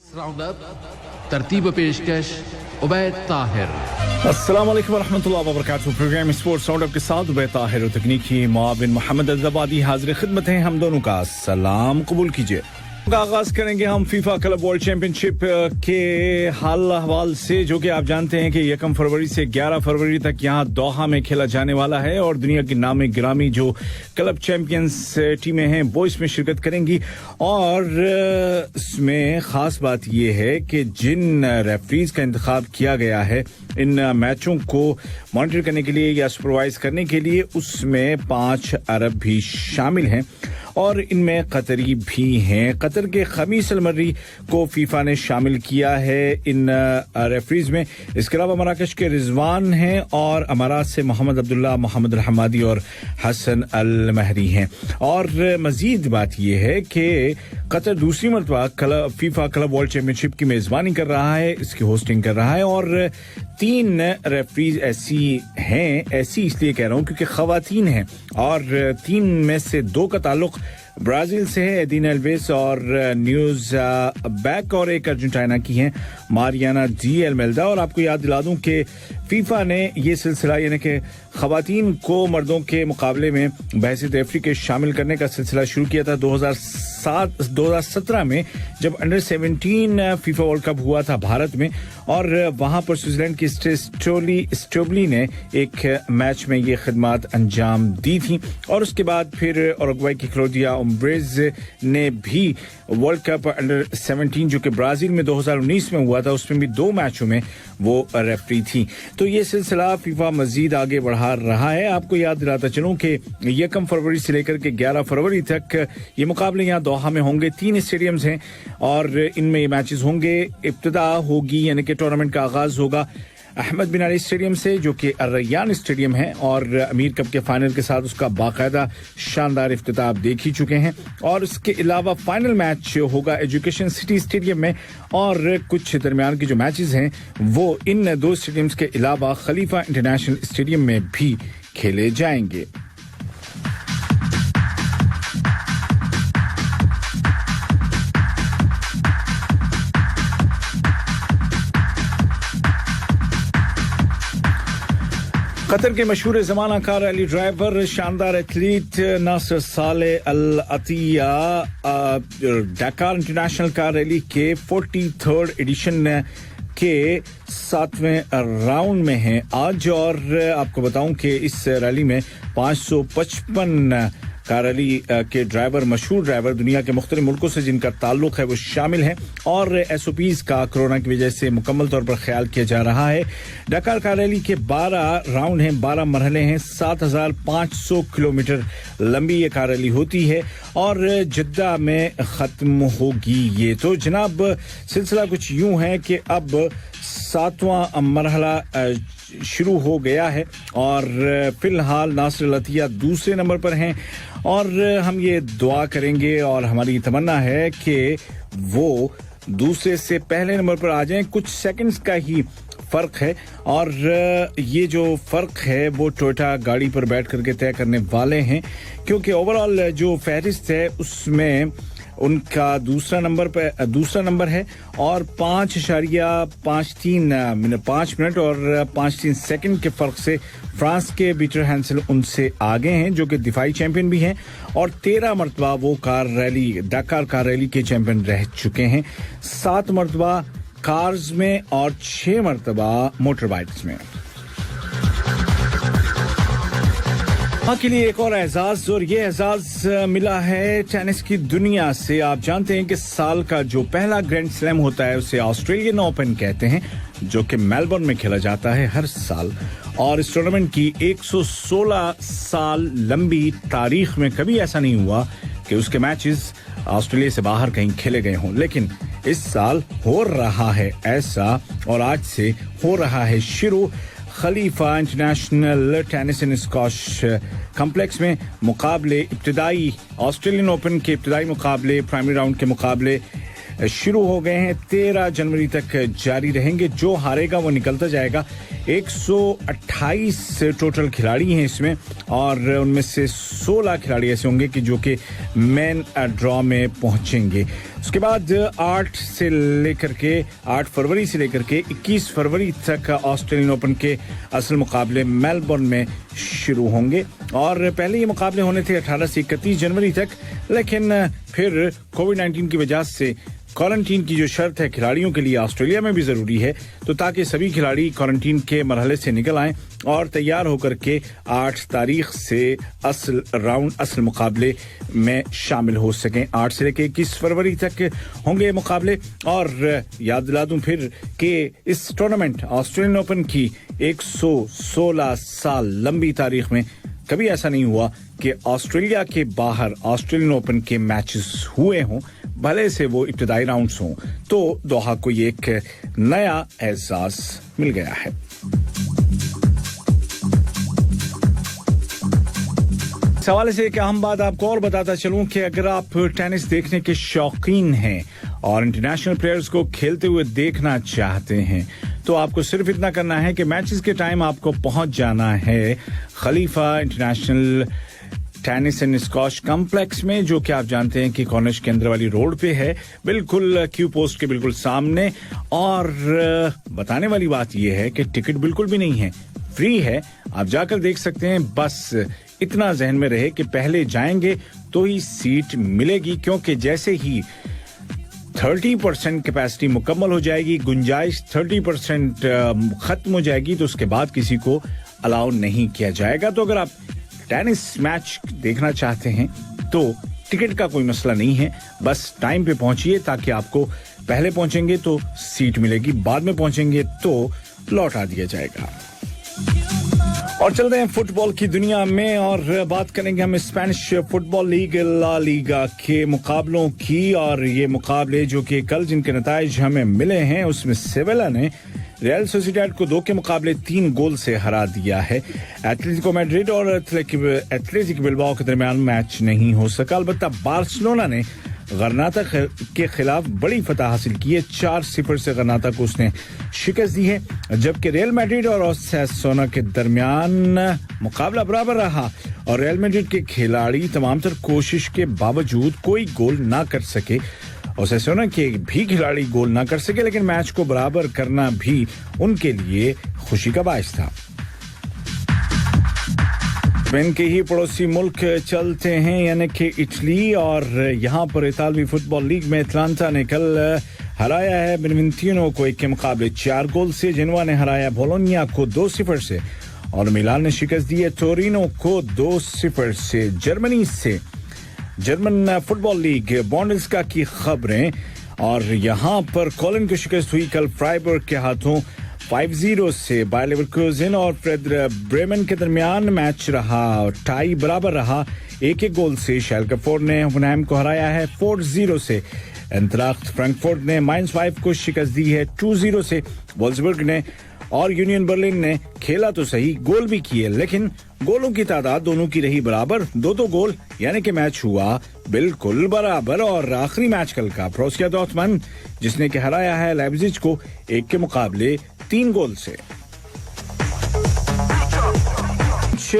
Round up तरतीब पेशकश उबैद ताहिर। अस्सलाम वालेकुम वरहमतुल्लाहि वबरकातुहू। प्रोग्राम स्पोर्ट्स राउंड अप के साथ उबैद ताहिर और तकनीकी मुआविन मोहम्मद अज़बादी हाजिर खिदमत हैं। हम दोनों का सलाम कबूल कीजिए। का आगाज करेंगे हम फीफा क्लब वर्ल्ड चैंपियनशिप के हाल अहवाल से, जो कि आप जानते हैं कि 1 फरवरी से 11 फरवरी तक यहाँ दोहा में खेला जाने वाला है और दुनिया की नामी गिरामी जो क्लब चैंपियंस टीमें हैं वो इसमें शिरकत करेंगी। और इसमें खास बात यह है कि जिन रेफरीज का इंतखाब किया गया है इन मैचों को मॉनिटर करने के लिए या सुपरवाइज करने के लिए, उसमें 5 अरब भी शामिल हैं और इनमें कतरी भी हैं। कतर के खमीस अलमर्री को फीफा ने शामिल किया है इन रेफरीज में। इसके अलावा मराकश के रिजवान हैं और अमारात से मोहम्मद अब्दुल्ला, मोहम्मद अल हमादी और हसन अल महरी हैं। और मजीद बात यह है कि कतर दूसरी मरतबा फीफा क्लब वर्ल्ड चैंपियनशिप की मेजबानी कर रहा है, इसकी होस्टिंग कर रहा है। और 3 रेफरीज ऐसी इसलिए कह रहा हूं क्योंकि खवातीन हैं और 3 में से 2 का ताल्लुक ब्राजील से है, एदिना एल्वेस और न्यूज बैक, और एक अर्जेंटीना की हैं मारियाना डी एल्मेल्दा। और आपको याद दिला दूं कि फीफा ने ये सिलसिला यानी कि खवातीन को मर्दों के मुकाबले में बहसीत रेफरी के शामिल करने का सिलसिला शुरू किया था 2017 में, जब अंडर 17 फीफा वर्ल्ड कप हुआ था भारत में। और वहां पर स्विट्जरलैंड की स्टोबली ने एक मैच में ये खिदमात अंजाम दी थी। और उसके बाद फिर उरुग्वे की क्लोदिया उम्ब्रेज ने भी वर्ल्ड कप अंडर 17 जो कि ब्राजील में 2019 में हुआ था, उसमें भी 2 मैचों में वो रेफरी थी। तो ये सिलसिला फीफा मजीद आगे बढ़ा रहा है। आपको याद दिलाता चलूं कि 1 फरवरी से लेकर के 11 फरवरी तक ये मुकाबले यहाँ दोहा में होंगे। 3 स्टेडियम्स हैं और इनमें ये मैचेस होंगे। इब्तिदा होगी यानी कि टूर्नामेंट का आगाज होगा अहमद बिन अली स्टेडियम से, जो कि अर्रयान स्टेडियम है, और अमीर कप के फाइनल के साथ उसका बाकायदा शानदार इफ्तिताह आप देख ही चुके हैं। और इसके अलावा फाइनल मैच होगा एजुकेशन सिटी स्टेडियम में, और कुछ दरमियान के जो मैचेस हैं वो इन 2 स्टेडियम्स के अलावा खलीफा इंटरनेशनल स्टेडियम में भी खेले जाएंगे। कतर के मशहूर ज़माना कार रैली ड्राइवर, शानदार एथलीट नासिर सालेह अल अतिया डकार इंटरनेशनल कार रैली के 43rd एडिशन के 7वें राउंड में हैं आज। और आपको बताऊं कि इस रैली में 555 कार रैली के ड्राइवर, मशहूर ड्राइवर दुनिया के मुख्तलिफ मुल्कों से जिनका ताल्लुक है वो शामिल हैं। और SOPs का कोरोना की वजह से मुकम्मल तौर पर ख्याल किया जा रहा है। डकार कार रैली के 12 राउंड हैं, 12 मरहले हैं, 7500 किलोमीटर लंबी ये कार रैली होती है और जद्दा में ख़त्म होगी ये। तो जनाब सिलसिला कुछ यूं है कि अब 7वां मरहला शुरू हो गया है और फिलहाल नासिर लतिया दूसरे नंबर पर हैं। और हम ये दुआ करेंगे और हमारी तमन्ना है कि वो दूसरे से पहले नंबर पर आ जाएं। कुछ सेकंड्स का ही फर्क है और ये जो फर्क है वो टोयोटा गाड़ी पर बैठ करके तय करने वाले हैं, क्योंकि ओवरऑल जो फहरिस्त है उसमें उनका दूसरा नंबर है और 5.5 मिनट और 5-3 सेकंड के फर्क से फ्रांस के पीटर हैंसेल उनसे आगे हैं, जो कि दिफाई चैंपियन भी हैं और 13 मरतबा वो डकार कार रैली के चैंपियन रह चुके हैं। 7 मरतबा कार्स में और 6 मरतबा मोटर बाइक्स में। के लिए एक और एजाज, और ये एजाज मिला है टेनिस की दुनिया से। आप जानते हैं कि साल का जो पहला ग्रैंड स्लैम होता है उसे ऑस्ट्रेलियन ओपन कहते हैं, जो कि मेलबर्न में खेला जाता है हर साल। और इस टूर्नामेंट की 116 साल लंबी तारीख में कभी ऐसा नहीं हुआ कि उसके मैचेस ऑस्ट्रेलिया से बाहर कहीं खेले गए हों, लेकिन इस साल हो रहा है ऐसा और आज से हो रहा है शुरू। Khalifa International Tennis and Squash Complex में मुकाबले इब्तिदाई ऑस्ट्रेलियन ओपन के इब्तिदाई मुकाबले, प्राइमरी राउंड के मुकाबले शुरू हो गए हैं। 13 जनवरी तक जारी रहेंगे। जो हारेगा वो निकलता जाएगा 128 टोटल खिलाड़ी हैं इसमें और उनमें से 16 खिलाड़ी ऐसे होंगे कि जो कि मेन ड्रॉ में पहुंचेंगे। उसके बाद 8 फरवरी से लेकर के 21 फरवरी तक ऑस्ट्रेलियन ओपन के असल मुकाबले मेलबर्न में शुरू होंगे और पहले ये मुकाबले होने थे 18 से 31 जनवरी तक, लेकिन फिर कोविड-19 की वजह से क्वारंटीन की जो शर्त है खिलाड़ियों के लिए ऑस्ट्रेलिया में भी जरूरी है, तो ताकि सभी खिलाड़ी क्वारंटीन के मरहले से निकल आएं और तैयार होकर के 8 तारीख से असल मुकाबले में शामिल हो सकें। 8 से लेकर 21 फरवरी तक होंगे मुकाबले और याद दिला दूं फिर कि इस टूर्नामेंट ऑस्ट्रेलियन ओपन की 116 साल लंबी तारीख में कभी ऐसा नहीं हुआ कि ऑस्ट्रेलिया के बाहर ऑस्ट्रेलियन ओपन के मैचेस हुए हों, भले से वो इब्तिदाई राउंड्स हों, तो दोहा को ये एक नया एहसास मिल गया है। सवाल से एक अहम बात आपको और बताता चलूं कि अगर आप टेनिस देखने के शौकीन हैं और इंटरनेशनल प्लेयर्स को खेलते हुए देखना चाहते हैं, तो आपको सिर्फ इतना करना है कि मैचेस के टाइम आपको पहुंच जाना है Khalifa International Tennis and Squash Complex में, जो कि आप जानते हैं कि कॉर्निश के अंदर वाली रोड पे है, बिल्कुल क्यू पोस्ट के बिल्कुल सामने। और बताने वाली बात यह है कि टिकट बिल्कुल भी नहीं है, फ्री है, आप जाकर देख सकते हैं। बस इतना जहन में रहे कि पहले जाएंगे तो ही सीट मिलेगी, क्योंकि जैसे ही 30% कैपेसिटी मुकम्मल हो जाएगी, गुंजाइश 30% खत्म हो जाएगी, तो उसके बाद किसी को अलाउ नहीं किया जाएगा। तो अगर आप टेनिस मैच देखना चाहते हैं तो टिकट का कोई मसला नहीं है, बस टाइम पे पहुंचिए, ताकि आपको पहले पहुंचेंगे तो सीट मिलेगी, बाद में पहुंचेंगे तो लौटा दिया जाएगा। और चलते हैं फुटबॉल की दुनिया में और बात करेंगे हम Spanish football league La Liga के मुकाबलों की। और ये मुकाबले जो कि कल जिनके नताइज हमें मिले हैं, उसमें सेविला ने रियल सोसिएडाड को 2 के मुकाबले 3 गोल से हरा दिया है। एटलेटिको मैड्रिड और एथलेटिक बिल्बाओ के दरमियान मैच नहीं हो सका। अलबत्ता बार्सिलोना ने गरनाता के खिलाफ बड़ी फतह हासिल की है, 4-0 से गरनाता को उसने शिकस्त दी है, जबकि रियल मैड्रिड और ओसासुना के दरमियान मुकाबला बराबर रहा और रियल मैड्रिड के खिलाड़ी तमाम तर कोशिश के बावजूद कोई गोल ना कर सके। ओसासुना के भी खिलाड़ी गोल ना कर सके, लेकिन मैच को बराबर करना भी उनके लिए खुशी का बाइस था। स्पेन के ही पड़ोसी मुल्क चलते हैं, यानी कि इटली, और यहाँ पर इतालवी फुटबॉल लीग में एटलांटा ने कल हराया है बेनिविंतिनो को 1 के मुकाबले 4 गोल से। जेनवा ने हराया बोलोनिया को 2-0 से और मिलान ने शिकस्त दी है टोरिनो को 2-0 से। जर्मनी से जर्मन फुटबॉल लीग बुंडेसलिगा की खबरें, और यहाँ पर कोलन को शिकस्त हुई कल फ्राइबर्ग के हाथों 5-0 से। बायर लेवरकुसेन और फ्रेडर ब्रेमेन के दरमियान मैच रहा टाई बराबर रहा 1-1 गोल से। शाल्के 4 ने होफनहाइम को हराया है 4-0 से। एंट्राख्ट फ्रैंकफर्ट ने माइंस 5 को शिकस्त दी है 2-0 से। वोल्सबर्ग ने और यूनियन बर्लिन ने खेला तो सही, गोल भी किए, लेकिन गोलों की तादाद दोनों की रही बराबर, 2-2 गोल, यानी कि मैच हुआ बिल्कुल बराबर। और आखिरी मैच कल का बोरुसिया डॉर्टमुंड, जिसने कि हराया है लाइप्जिग को 1 के मुकाबले 3 गोल से।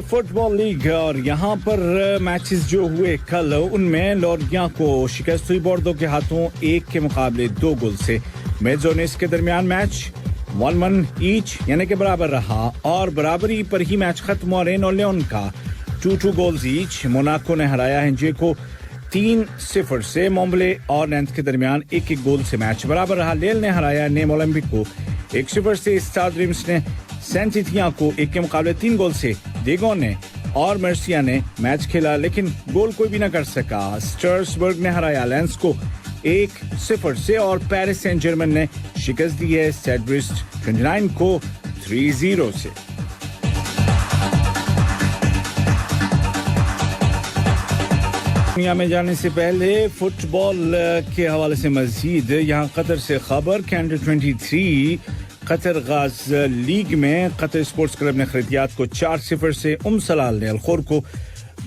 फुटबॉल लीग, और यहाँ पर मैचेस जो हुए कल, उनमें लोरिया को शिकस्त हुई बोर्डो के हाथों 1 के मुकाबले 2 गोल से। मेजोनेस के दरमियान मैच 1-1 ईच, यानी कि बराबर रहा, और बराबरी पर ही मैच खत्म हुआ। रेन और लियोन का 2-2 गोल्स ईच। मोनाको ने हराया हेंजे को 3-0 से। मोम्बले और नेंथ के दरमियान 1-1 गोल से मैच बराबर रहा। लेल ने हराया नेम ओलंपिक को 1-0 से। स्टार ड्रीम्स ने सेंट इथिया को 1 के मुकाबले 3 गोल से। डेगोन ने और मर्सिया ने मैच खेला, लेकिन गोल कोई भी न कर सका। स्ट्रासबर्ग ने हराया लेंस को 1-0 से, और पेरिस सेंट जर्मन ने शिकस्त दी है सेडब्रिस्ट 29 को 3-0 से। दुनिया में जाने से पहले फुटबॉल के हवाले से मजीद यहाँ कतर से खबर कि अंडर 23 कतर गाज लीग में कतर स्पोर्ट्स क्लब ने खरीदियात को 4-0 से, सलाल ने अलखोर को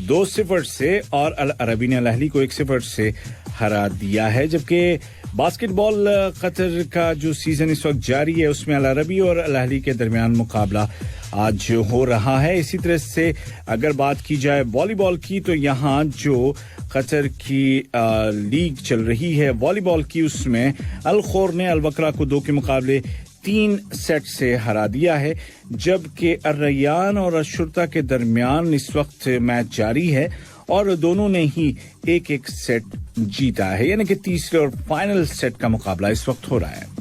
2-0 से और अल अरबी ने अल अहली को 1-0 से हरा दिया है। जबकि बास्केटबॉल कतर का जो सीजन इस वक्त जारी है उसमें अल अरबी और अल अहली के दरमियान मुकाबला आज हो रहा है। इसी तरह से अगर बात की जाए वॉलीबॉल की तो यहाँ जो कतर की लीग चल रही है वॉलीबॉल की उसमें अल खौर ने अल वकरा को 2 के मुकाबले 3 सेट से हरा दिया है, जबकि अर रैयान और अशुर्ता के दरमियान इस वक्त मैच जारी है और दोनों ने ही 1-1 सेट जीता है, यानी कि तीसरे और फाइनल सेट का मुकाबला इस वक्त हो रहा है।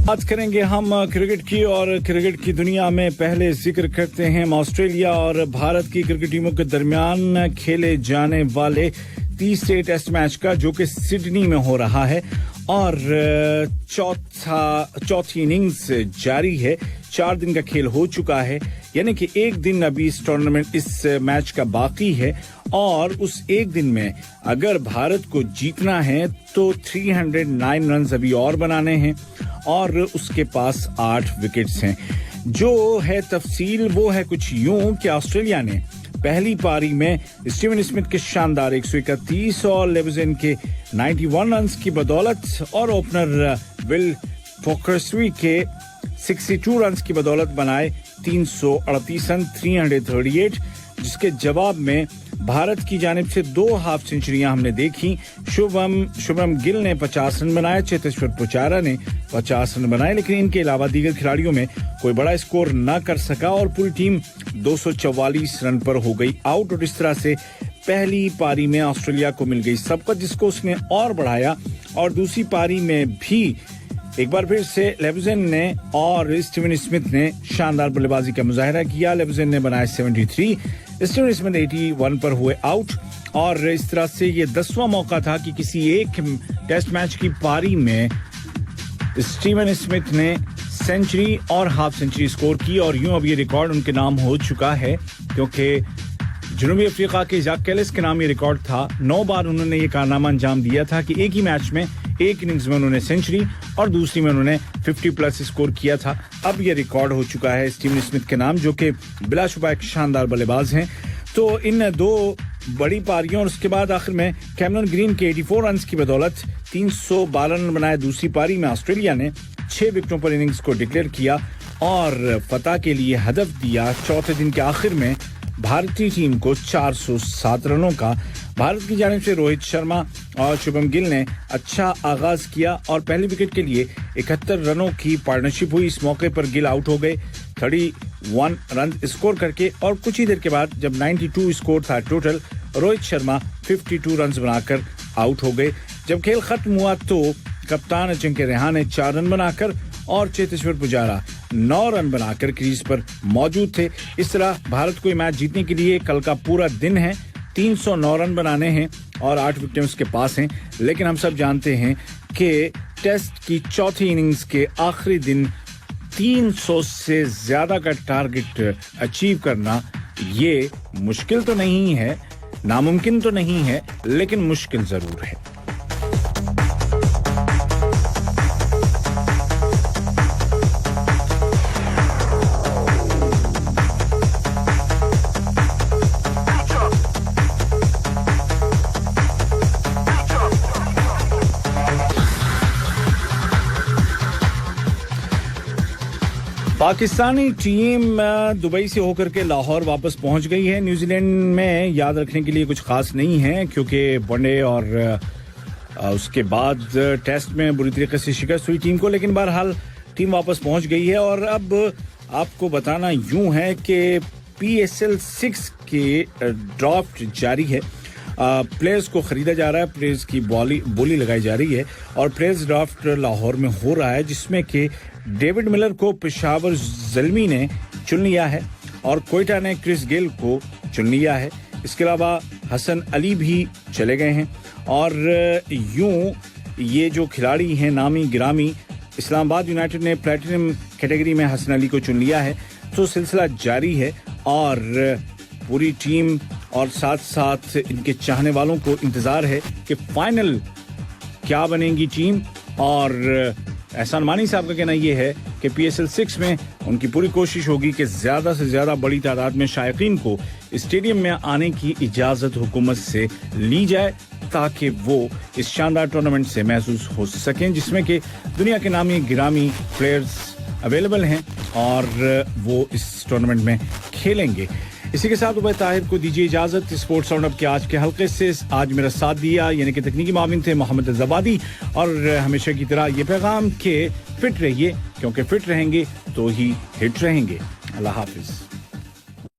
बात करेंगे हम क्रिकेट की और क्रिकेट की दुनिया में पहले जिक्र करते हैं ऑस्ट्रेलिया और भारत की क्रिकेट टीमों के दरमियान खेले जाने वाले तीसरे टेस्ट मैच का, जो कि सिडनी में हो रहा है और चौथी इनिंग्स जारी है। 4 दिन का खेल हो चुका है, यानी कि 1 दिन अभी इस मैच का बाकी है और उस 1 दिन में अगर भारत को जीतना है तो 309 रन अभी और बनाने हैं और उसके पास 8 विकेट्स हैं। जो है तफसील वो है कुछ यूं कि ऑस्ट्रेलिया ने पहली पारी में स्टीवन स्मिथ के शानदार 131 और लेविसन के 91 रन की बदौलत और ओपनर विल फोकर्सवी के 62 रन की बदौलत बनाए 338 रन 338, जिसके जवाब में भारत की जानिब से 2 हाफ सेंचुरियां हमने देखी। शुभम गिल ने 50 रन बनाए, चेतेश्वर पुजारा ने 50 रन बनाए, लेकिन इनके अलावा दीगर खिलाड़ियों में कोई बड़ा स्कोर न कर सका और पूरी टीम 244 रन पर हो गई आउट और इस तरह से पहली पारी में ऑस्ट्रेलिया को मिल गई सबकत, जिसको उसने और बढ़ाया और दूसरी पारी में भी एक बार फिर से लेविसन ने और स्टीवन स्मिथ ने शानदार बल्लेबाजी का मुजाहिरा किया। लेविसन ने बनाए 73, स्टीवन स्मिथ 81 पर हुए आउट और इस तरह से ये 10वां मौका था कि किसी एक टेस्ट मैच की पारी में स्टीवन स्मिथ ने सेंचुरी और हाफ सेंचुरी स्कोर की और यूं अब ये रिकॉर्ड उनके नाम हो चुका है, क्योंकि जनूबी अफ्रीका के जाक कैलिस के नाम ये रिकॉर्ड था। 9 बार उन्होंने ये कारनामा अंजाम दिया था कि एक ही मैच में एक इनिंग्स में उन्होंने सेंचुरी और दूसरी में उन्होंने 50 प्लस स्कोर किया था। अब ये रिकॉर्ड हो चुका है स्टीवन स्मिथ के नाम, जो कि बिलाशुबा एक शानदार बल्लेबाज हैं। तो इन 2 बड़ी पारियों और उसके बाद आखिर में कैमरन ग्रीन के 84 रन की बदौलत 312 रन बनाए। दूसरी पारी में ऑस्ट्रेलिया ने 6 विकेटों पर इनिंग्स को डिक्लेयर किया और फतह के लिए हदफ दिया। चौथे दिन के आखिर में भारतीय टीम को 407 रनों का भारत की जानिब से रोहित शर्मा और शुभम गिल ने अच्छा आगाज किया और पहले विकेट के लिए 71 रनों की पार्टनरशिप हुई। इस मौके पर गिल आउट हो गए 31 रन स्कोर करके और कुछ ही देर के बाद जब 92 स्कोर था टोटल, रोहित शर्मा 52 रन बनाकर आउट हो गए। जब खेल खत्म हुआ तो कप्तान अजिंक्य रहाणे ने 4 रन बनाकर और चेतेश्वर पुजारा 9 रन बनाकर क्रीज पर मौजूद थे। इस तरह भारत को ये मैच जीतने के लिए कल का पूरा दिन है, 309 रन बनाने हैं और 8 विकेट उसके पास हैं, लेकिन हम सब जानते हैं कि टेस्ट की चौथी इनिंग्स के आखिरी दिन 300 से ज्यादा का टारगेट अचीव करना ये मुश्किल तो नहीं है, नामुमकिन तो नहीं है, लेकिन मुश्किल जरूर है। पाकिस्तानी टीम दुबई से होकर के लाहौर वापस पहुंच गई है। न्यूजीलैंड में याद रखने के लिए कुछ खास नहीं है, क्योंकि वनडे और उसके बाद टेस्ट में बुरी तरीके से शिकस्त हुई टीम को, लेकिन बहरहाल टीम वापस पहुंच गई है। और अब आपको बताना यूं है कि PSL 6 के ड्राफ्ट जारी है। प्लेयर्स को खरीदा जा रहा है, प्लेयर्स की बोली लगाई जा रही है और प्लेयर्स ड्राफ्ट लाहौर में हो रहा है, जिसमें कि डेविड मिलर को पेशावर ज़ल्मी ने चुन लिया है और कोयटा ने क्रिस गेल को चुन लिया है। इसके अलावा हसन अली भी चले गए हैं और यूं ये जो खिलाड़ी हैं नामी गिरामी, इस्लामाबाद यूनाइटेड ने प्लैटिनम कैटेगरी में हसन अली को चुन लिया है। तो सिलसिला जारी है और पूरी टीम और साथ साथ इनके चाहने वालों को इंतजार है कि फाइनल क्या बनेगी टीम। और एहसान मानी साहब का कहना यह है कि PSL 6 में उनकी पूरी कोशिश होगी कि ज्यादा से ज्यादा बड़ी तादाद में शायकीन को स्टेडियम में आने की इजाजत हुकूमत से ली जाए ताकि वो इस शानदार टूर्नामेंट से महसूस हो सकें जिसमें कि दुनिया के नामी गिरामी प्लेयर्स अवेलेबल हैं और वो इस टूर्नामेंट में खेलेंगे। इसी के साथ उबैद ताहिर को दीजिए इजाजत। स्पोर्ट्स राउंड अप के आज के हल्के से आज मेरा साथ दिया यानी कि तकनीकी माविन थे मोहम्मद जबादी और हमेशा की तरह ये पैगाम के फिट रहिए क्योंकि फिट रहेंगे तो ही हिट रहेंगे। अल्लाह हाफिज।